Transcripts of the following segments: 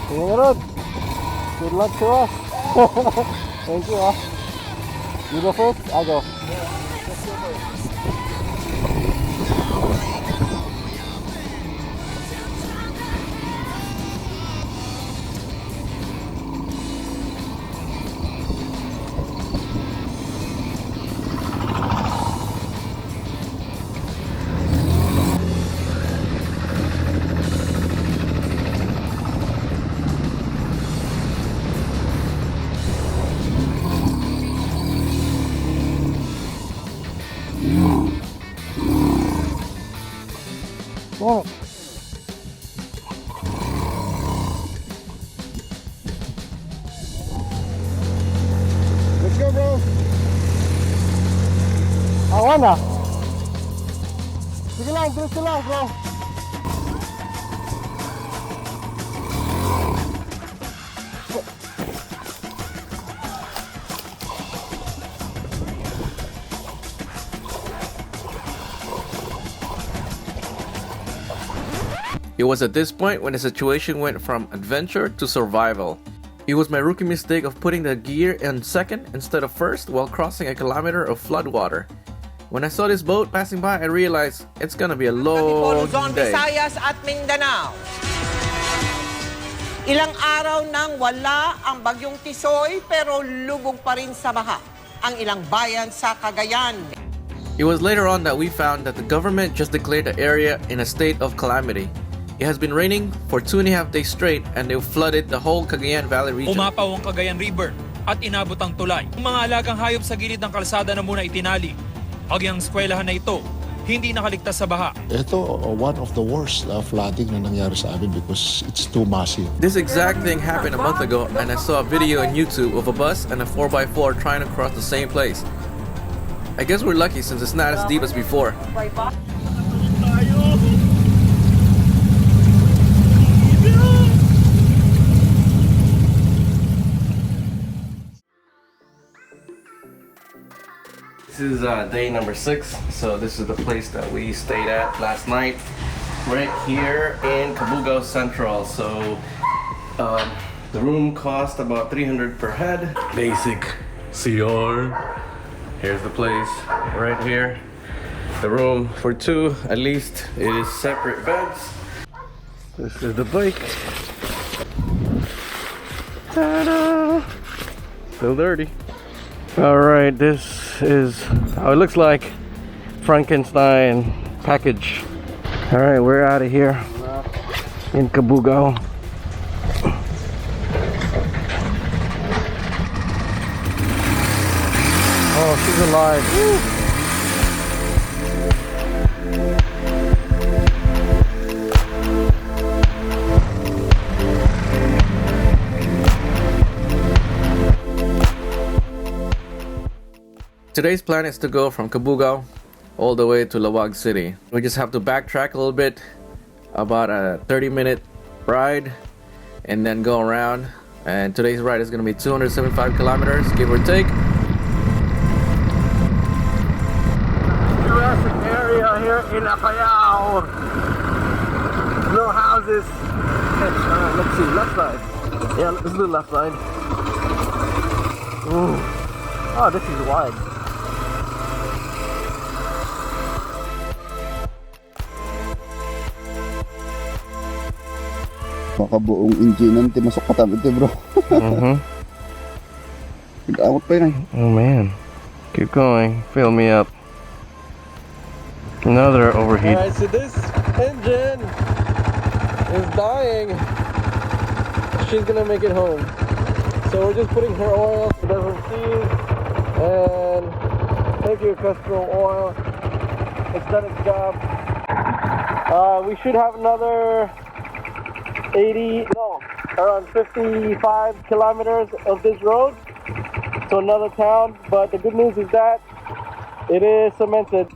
Sige na, Rod. Good luck to us. Thank you, ah. You go first? I go. Oh. Let's go, bro. Awan na. Sige lang, diretso lang, bro. It was at this point when the situation went from adventure to survival. It was my rookie mistake of putting the gear in second instead of first while crossing a kilometer of floodwater. When I saw this boat passing by, I realized it's gonna be a long day. Visayas at Mindanao. Ilang araw nang wala ang bagyong Tisoy pero lubog pa rin sa baha ang ilang bayan sa Cagayan. It was later on that we found that the government just declared the area in a state of calamity. It has been raining for 2.5 days straight and they flooded the whole Cagayan Valley region. Umapaw ang Cagayan River at inabot ang tulay. Ang mga alagang hayop sa gilid ng kalsada na muna itinali. Ang eskwelahan na ito, hindi nakaligtas sa baha. Ito, one of the worst flooding na nangyari sa amin because it's too massive. This exact thing happened a month ago and I saw a video on YouTube of a bus and a 4x4 trying to cross the same place. I guess we're lucky since it's not as deep as before. This is day number 6, so this is the place that we stayed at last night, right here in Cabugao Central. So the room cost about 300 per head. Basic CR. Here's the place right here. The room for 2 at least. It is separate beds. This is the bike. Ta-da! Still dirty. Alright, this is how it looks like. Frankenstein package. Alright, we're out of here in Cabugao. Oh, she's alive. Woo. Today's plan is to go from Cabugao all the way to Laoag City. We just have to backtrack a little bit, about a 30-minute ride, and then go around. And today's ride is going to be 275 kilometers, give or take. Jurassic area here in Apayao. No houses. Let's see, left side. Yeah, let's do left side. Ooh. Oh, this is wide. Baka buong engine ti masok ka tabi bro. Nag-awat pa yun eh. Oh man. Keep going. Fill me up. Another overheat. Alright, so this engine is dying. She's gonna make it home. So we're just putting her oil so it doesn't seize. And thank you, Castrol Oil. It's done its job. We should have another around 55 kilometers of this road to another town, but the good news is that it is cemented.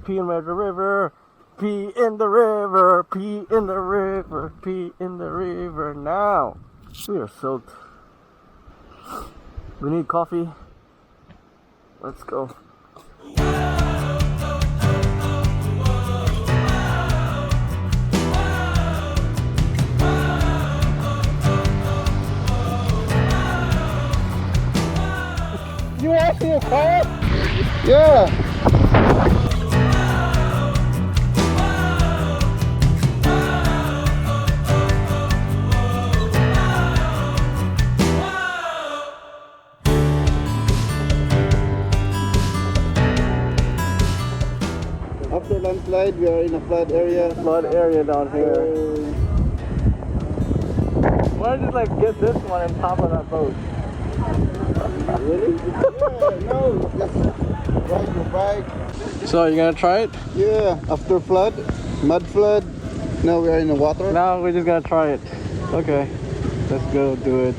Pee in the river, pee in the river, pee in the river, pee in the river. Now we are soaked. We need coffee. Let's go. You tired? Yeah. After landslide, we are in a flood area. Flood area down here. Why don't you like get this one on top of that boat? Really? Yeah, no, just ride your bike. So you gonna try it? Yeah, after flood, mud flood, now we are in the water. Now we're just gonna try it. Okay, let's go do it.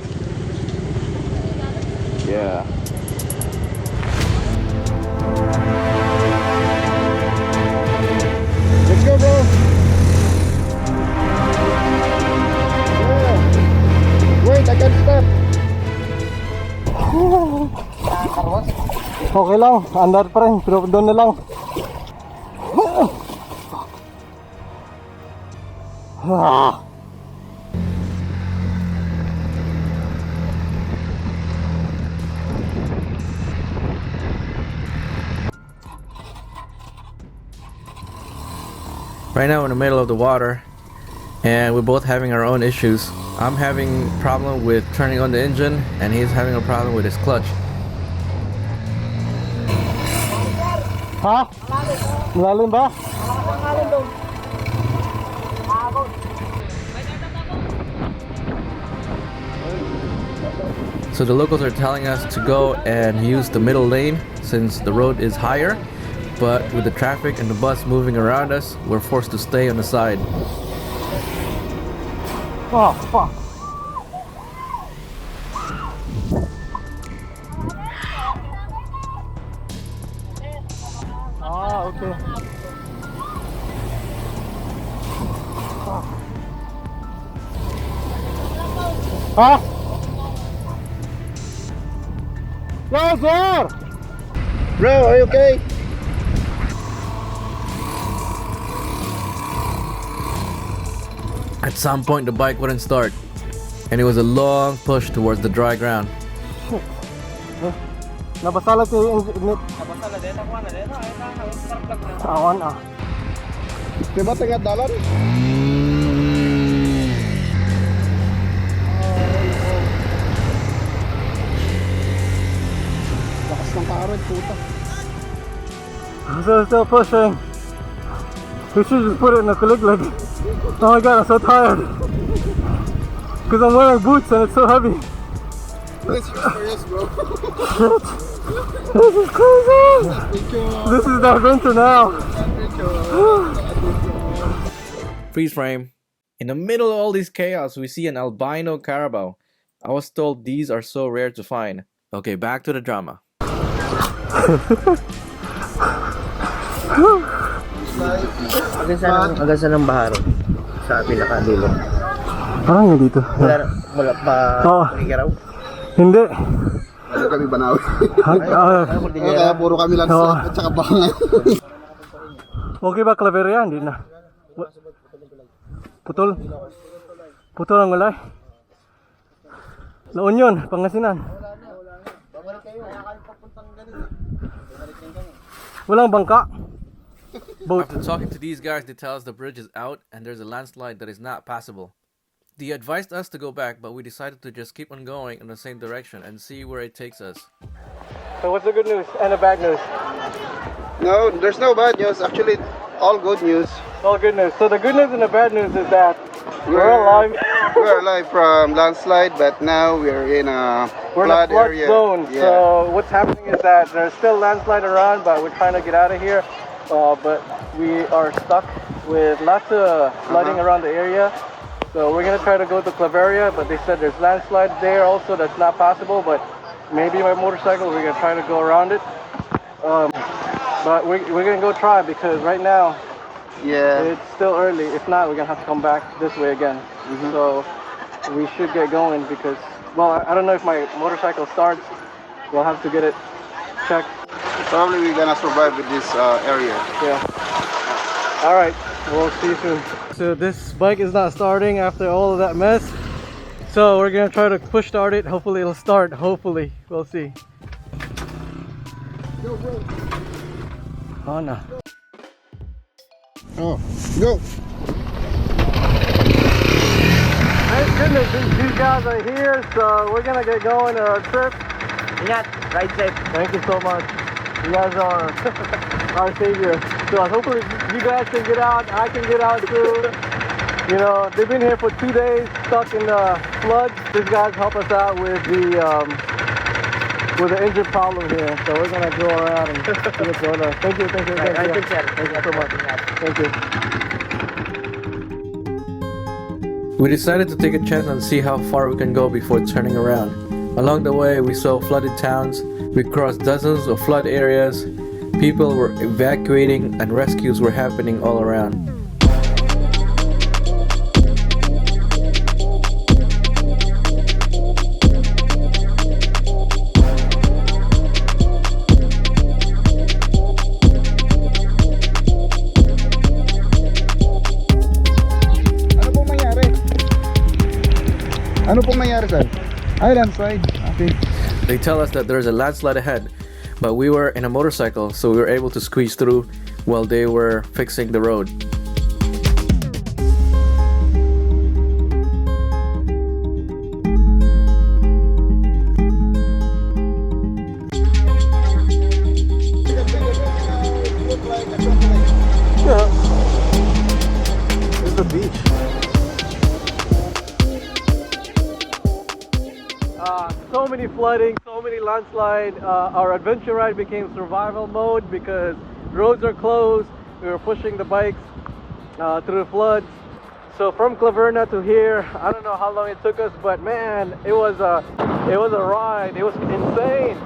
Yeah. Let's go, bro. Yeah. Wait, I can't stop. Okay lang, andar pa rin, pero doon na lang. Right now we're in the middle of the water and we're both having our own issues. I'm having a problem with turning on the engine and he's having a problem with his clutch. Ha? Malalim ba? So the locals are telling us to go and use the middle lane since the road is higher, but with the traffic and the bus moving around us, we're forced to stay on the side. Oh, fuck. Ah, okay. Ha? Lazar! Bro, are you okay? At some point the bike wouldn't start and it was a long push towards the dry ground. Nabasala ko yung init. Awan ah. Diba tengah dalan? Lakas ng karet, puta. I'm still pushing. We should just put it in a kuliglig. Oh my god, I'm so tired. Because I'm wearing boots and it's so heavy. That's serious, bro. Shit. This is crazy. This is the adventure now. Freeze frame. In the middle of all this chaos, we see an albino carabao. I was told these are so rare to find. Okay, back to the drama. Agad sa ng baharo sa pinakadilo. Parang yun dito. Wala pa raw. Hindi. Ano kami banaw? Kaya puro kami landslide at saka bangan. Okay ba Claveria? Hindi na. Putol. Putol ang walay. La Union, Pangasinan. Walang bangka. Boat. After talking to these guys, they tell us the bridge is out and there's a landslide that is not passable. They advised us to go back, but we decided to just keep on going in the same direction and see where it takes us. So what's the good news and the bad news? No, there's no bad news. Actually, all good news. All good news. So the good news and the bad news is that we're alive. We're alive from landslide, but now we're in a We're in a flood area. zone. Yeah. So what's happening is that there's still landslide around, but we're trying to get out of here. But we are stuck with lots of flooding around the area. So we're gonna try to go to Claveria, but they said there's landslide there also. That's not possible. But maybe my motorcycle, we're gonna try to go around it. But we're gonna go try because right now Yeah. it's still early. If not, we're gonna have to come back this way again. So we should get going because, well, I don't know if my motorcycle starts. We'll have to get it checked. Probably we're gonna survive with this area. Yeah. All right. We'll see you soon. So this bike is not starting after all of that mess. So we're gonna try to push start it. Hopefully it'll start. Hopefully. We'll see. Oh no. Oh, go. Thank goodness these guys are here, so we're gonna get going on our trip. Ingat, ride safe. Thank you so much. You guys are our savior. So hopefully you guys can get out, I can get out too. You know, they've been here for 2 days, stuck in the floods. These guys help us out with the engine problem here. So we're gonna go around and see what's going on. Thank you, thank you, thank you. Thank you so much. Thank you. We decided to take a chance and see how far we can go before turning around. Along the way, we saw flooded towns. We crossed dozens of flood areas. People were evacuating and rescues were happening all around. Ano pong nangyari, sir? Ay, landslide. Okay. They tell us that there's a landslide ahead, but we were in a motorcycle, so we were able to squeeze through while they were fixing the road. It's the beach. So many flooding, so many landslide. Our adventure ride became survival mode because roads are closed. We were pushing the bikes through the floods. So from Claverna to here, I don't know how long it took us, but man, it was a ride. It was insane.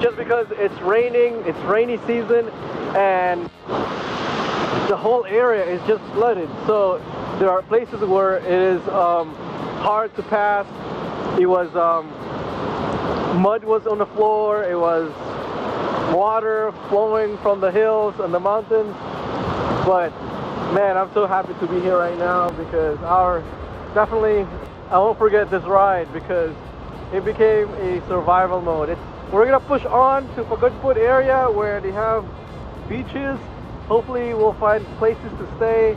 Just because it's raining, it's rainy season, and the whole area is just flooded. So there are places where it is hard to pass. It was mud was on the floor. It was water flowing from the hills and the mountains. But man, I'm so happy to be here right now because definitely I won't forget this ride because it became a survival mode. We're gonna push on to Pagudpud area where they have beaches. Hopefully we'll find places to stay.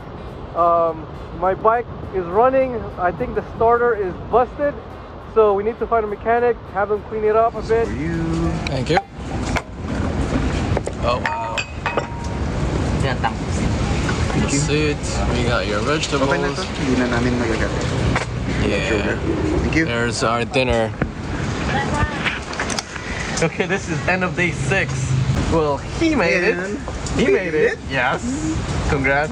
My bike is running. I think the starter is busted. So we need to find a mechanic, have them clean it up a bit. Thank you. Oh wow. That's it. We got your vegetables. Hindi na namin magagamit. Yeah. Thank you. There's our dinner. Okay, this is end of day 6. Well, he made it. He made it. Yes. Congrats.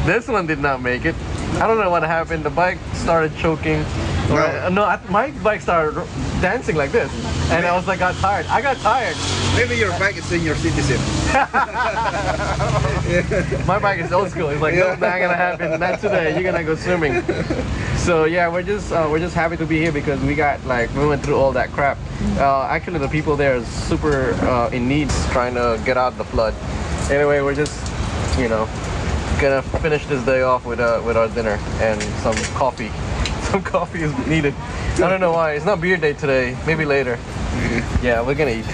This one did not make it. I don't know what happened. The bike started choking. My bike started dancing like this, and I was like, got tired. I got tired. Maybe your bike is senior citizen. My bike is old school. It's like, no, not gonna happen. Not today. You're gonna go swimming. So yeah, we're just happy to be here because we went through all that crap. Actually, the people there are super in need, trying to get out of the flood. Anyway, we're just, gonna finish this day off with our dinner and some coffee. Some coffee is needed. I don't know why. It's not beer day today. Maybe later. Yeah, we're gonna eat.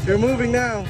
You're moving now.